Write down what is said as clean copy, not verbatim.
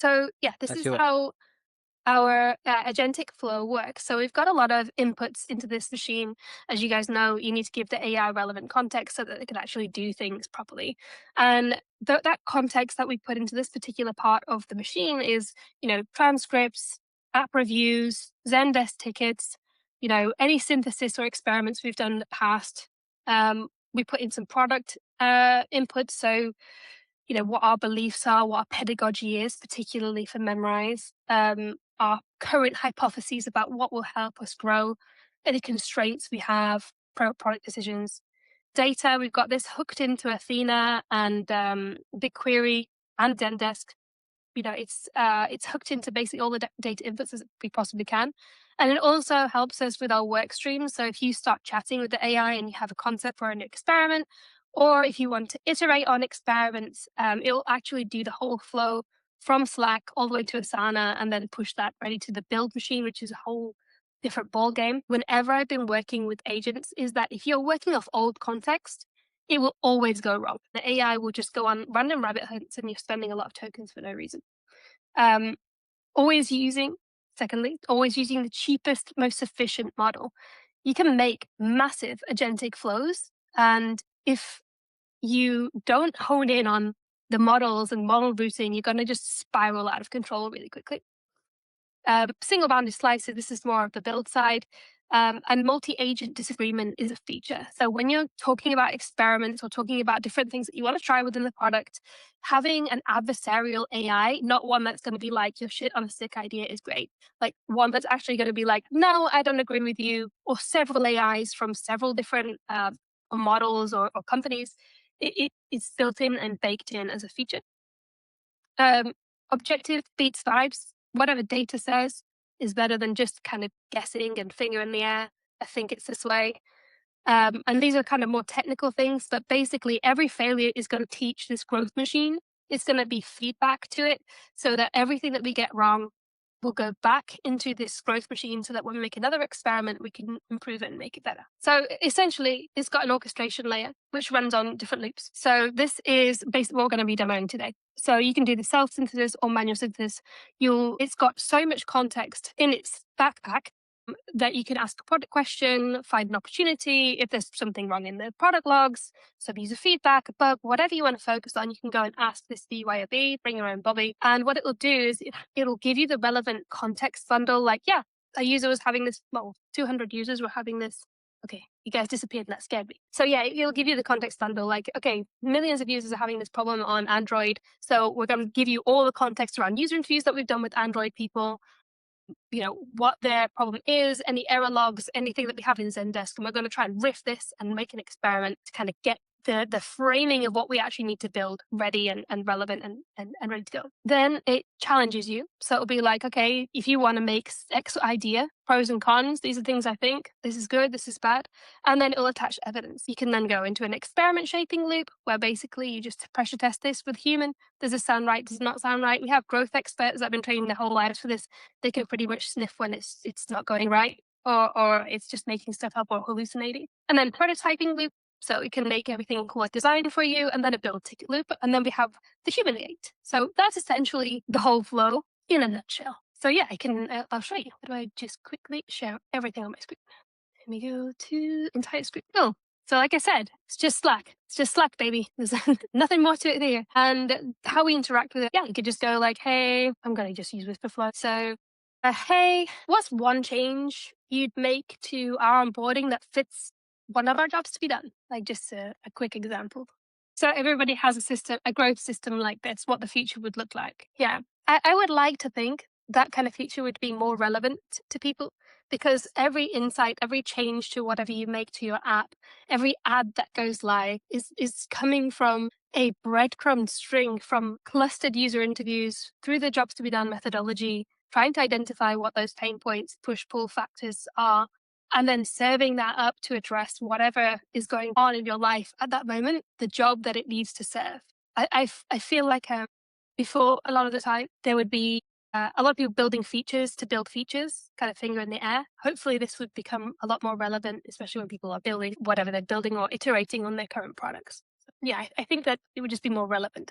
So yeah, this Let's is do it. how our agentic flow works. So we've got a lot of inputs into this machine. As you guys know, you need to give the AI relevant context so that it can actually do things properly. And that context that we put into this particular part of the machine is, transcripts, app reviews, Zendesk tickets, any synthesis or experiments we've done in the past. We put in some product input. So what our beliefs are, what our pedagogy is, particularly for Memrise, our current hypotheses about what will help us grow, any constraints we have, product decisions, data. We've got this hooked into Athena and BigQuery and Zendesk. It's hooked into basically all the data inputs as we possibly can. And it also helps us with our work streams. So if you start chatting with the AI and you have a concept for an experiment, or if you want to iterate on experiments, it'll actually do the whole flow from Slack all the way to Asana and then push that ready to the build machine, which is a whole different ball game. Whenever I've been working with agents, is that if you're working off old context, it will always go wrong. The AI will just go on random rabbit hunts and you're spending a lot of tokens for no reason. Um, always using the cheapest, most efficient model. You can make massive agentic flows. And if you don't hone in on the models and model routing, you're going to just spiral out of control really quickly. Single bounded slices, this is more of the build side. And multi-agent disagreement is a feature. So when you're talking about experiments or talking about different things that you want to try within the product, having an adversarial AI, not one that's going to be like, your shit on a sick idea is great. Like one that's actually going to be like, no, I don't agree with you, or several AIs from several different models or companies. It's built in and baked in as a feature. Um, Objective beats vibes. Whatever data says is better than just kind of guessing and finger in the air. I think it's this way. And these are kind of more technical things, but basically every failure is going to teach this growth machine. It's going to be feedback to it so that everything that we get wrong will go back into this growth machine so that when we make another experiment, we can improve it and make it better. So essentially, it's got an orchestration layer which runs on different loops. So this is basically what we're going to be demoing today. So you can do the self-synthesis or manual synthesis. It's got so much context in its backpack that you can ask a product question, find an opportunity. If there's something wrong in the product logs, some user feedback, a bug, whatever you want to focus on, you can go and ask this BYOB, bring your own Bobby. And what it will do is it'll give you the relevant context bundle. Like, yeah, a user was having this, 200 users were having this. Okay, you guys disappeared and that scared me. So yeah, it'll give you the context bundle. Like, okay, millions of users are having this problem on Android. So we're going to give you all the context around user interviews that we've done with Android people, what their problem is, any error logs, anything that we have in Zendesk. And we're going to try and riff this and make an experiment to kind of get the framing of what we actually need to build ready and relevant and ready to go. Then it challenges you. So it'll be like, okay, if you want to make X idea, pros and cons, these are things I think, this is good, this is bad. And then it'll attach evidence. You can then go into an experiment shaping loop where basically you just pressure test this with human. Does this sound right? Does it not sound right? We have growth experts that have been training their whole lives for this. They can pretty much sniff when it's not going right or it's just making stuff up or hallucinating. And then prototyping loop. So it can make everything like designed for you, and then a build ticket loop, and then we have the human gate. So that's essentially the whole flow in a nutshell. So yeah, I'll show you. How do I just quickly share everything on my screen? Let me go to entire screen. Oh, so like I said, it's just Slack. It's just Slack, baby. There's nothing more to it here. And how we interact with it, yeah, you could just go like, hey, I'm going to just use Whisperflow. So, hey, what's one change you'd make to our onboarding that fits one of our jobs to be done? Like just a quick example. So everybody has a growth system like this, what the future would look like. Yeah. I would like to think that kind of feature would be more relevant to people because every insight, every change to whatever you make to your app, every ad that goes live is coming from a breadcrumb string from clustered user interviews through the jobs to be done methodology, trying to identify what those pain points, push pull factors are, and then serving that up to address whatever is going on in your life at that moment, the job that it needs to serve. I feel like before a lot of the time, there would be a lot of people building features to build features, kind of finger in the air. Hopefully, this would become a lot more relevant, especially when people are building whatever they're building or iterating on their current products. So, yeah, I think that it would just be more relevant.